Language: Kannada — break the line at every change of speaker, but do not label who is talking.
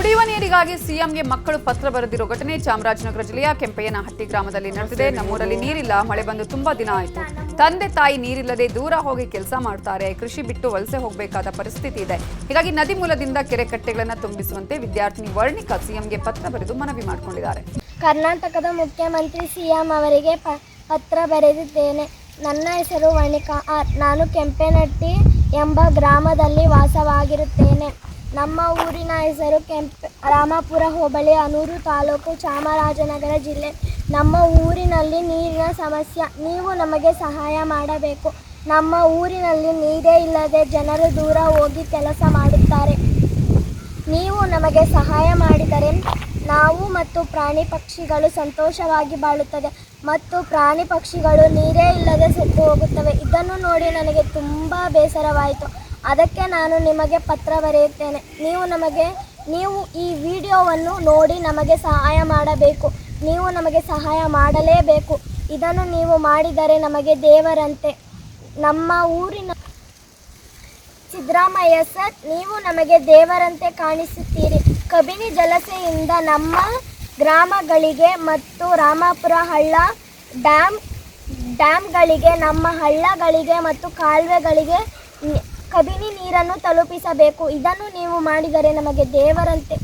ಕುಡಿಯುವ ನೀರಿಗಾಗಿ ಸಿಎಂಗೆ ಮಕ್ಕಳು ಪತ್ರ ಬರೆದಿರೋ ಘಟನೆ ಚಾಮರಾಜನಗರ ಜಿಲ್ಲೆಯ ಕೆಂಪಯ್ಯನಹಟ್ಟಿ ಗ್ರಾಮದಲ್ಲಿ ನಡೆದಿದೆ. ನಮ್ಮೂರಲ್ಲಿ ನೀರಿಲ್ಲ, ಮಳೆ ಬಂದು ತುಂಬಾ ದಿನ ಆಯಿತು. ತಂದೆ ತಾಯಿ ನೀರಿಲ್ಲದೆ ದೂರ ಹೋಗಿ ಕೆಲಸ ಮಾಡ್ತಾರೆ. ಕೃಷಿ ಬಿಟ್ಟು ವಲಸೆ ಹೋಗಬೇಕಾದ ಪರಿಸ್ಥಿತಿ ಇದೆ. ಹೀಗಾಗಿ ನದಿ ಮೂಲದಿಂದ ಕೆರೆ ಕಟ್ಟೆಗಳನ್ನು ತುಂಬಿಸುವಂತೆ ವಿದ್ಯಾರ್ಥಿನಿ ವರ್ಣಿಕಾ ಸಿಎಂಗೆ ಪತ್ರ ಬರೆದು ಮನವಿ ಮಾಡಿಕೊಂಡಿದ್ದಾರೆ.
ಕರ್ನಾಟಕದ ಮುಖ್ಯಮಂತ್ರಿ ಸಿಎಂ ಅವರಿಗೆ ಪತ್ರ ಬರೆದಿದ್ದೇನೆ. ನನ್ನ ಹೆಸರು ವರ್ಣಿಕಾ ಆರ್. ನಾನು ಕೆಂಪೇನಹಟ್ಟಿ ಎಂಬ ಗ್ರಾಮದಲ್ಲಿ ವಾಸವಾಗಿರುತ್ತೇನೆ. ನಮ್ಮ ಊರಿನ ಹೆಸರು ರಾಮಾಪುರ ಹೋಬಳಿ, ಅನೂರು ತಾಲೂಕು, ಚಾಮರಾಜನಗರ ಜಿಲ್ಲೆ. ನಮ್ಮ ಊರಿನಲ್ಲಿ ನೀರಿನ ಸಮಸ್ಯೆ. ನೀವು ನಮಗೆ ಸಹಾಯ ಮಾಡಬೇಕು. ನಮ್ಮ ಊರಿನಲ್ಲಿ ನೀರೇ ಇಲ್ಲದೆ ಜನರು ದೂರ ಹೋಗಿ ಕೆಲಸ ಮಾಡುತ್ತಾರೆ. ನೀವು ನಮಗೆ ಸಹಾಯ ಮಾಡಿದರೆ ನಾವು ಮತ್ತು ಪ್ರಾಣಿ ಪಕ್ಷಿಗಳು ಸಂತೋಷವಾಗಿ ಬಾಳುತ್ತದೆ ಮತ್ತು ಪ್ರಾಣಿ ಪಕ್ಷಿಗಳು ನೀರೇ ಇಲ್ಲದೆ ಸತ್ತು ಹೋಗುತ್ತವೆ. ಇದನ್ನು ನೋಡಿ ನನಗೆ ತುಂಬ ಬೇಸರವಾಯಿತು. ಅದಕ್ಕೆ ನಾನು ನಿಮಗೆ ಪತ್ರ ಬರೆಯುತ್ತೇನೆ. ನೀವು ಈ ವಿಡಿಯೋವನ್ನು ನೋಡಿ ನಮಗೆ ಸಹಾಯ ಮಾಡಬೇಕು. ನೀವು ನಮಗೆ ಸಹಾಯ ಮಾಡಲೇಬೇಕು. ಇದನ್ನು ನೀವು ಮಾಡಿದರೆ ನಮಗೆ ದೇವರಂತೆ. ನಮ್ಮ ಊರಿನ ಸಿದ್ದರಾಮಯ್ಯ ಸರ್, ನೀವು ನಮಗೆ ದೇವರಂತೆ ಕಾಣಿಸುತ್ತೀರಿ. ಕಬಿನಿ ಜಲಾಶಯದಿಂದ ನಮ್ಮ ಗ್ರಾಮಗಳಿಗೆ ಮತ್ತು ರಾಮಾಪುರ ಹಳ್ಳ ಡ್ಯಾಮ್ಗಳಿಗೆ, ನಮ್ಮ ಹಳ್ಳಗಳಿಗೆ ಮತ್ತು ಕಾಲುವೆಗಳಿಗೆ ಕಬಿನಿ ನೀರನ್ನು ತಲುಪಿಸಬೇಕು. ಇದನ್ನು ನೀವು ಮಾಡಿದರೆ ನಮಗೆ ದೇವರಂತೆ.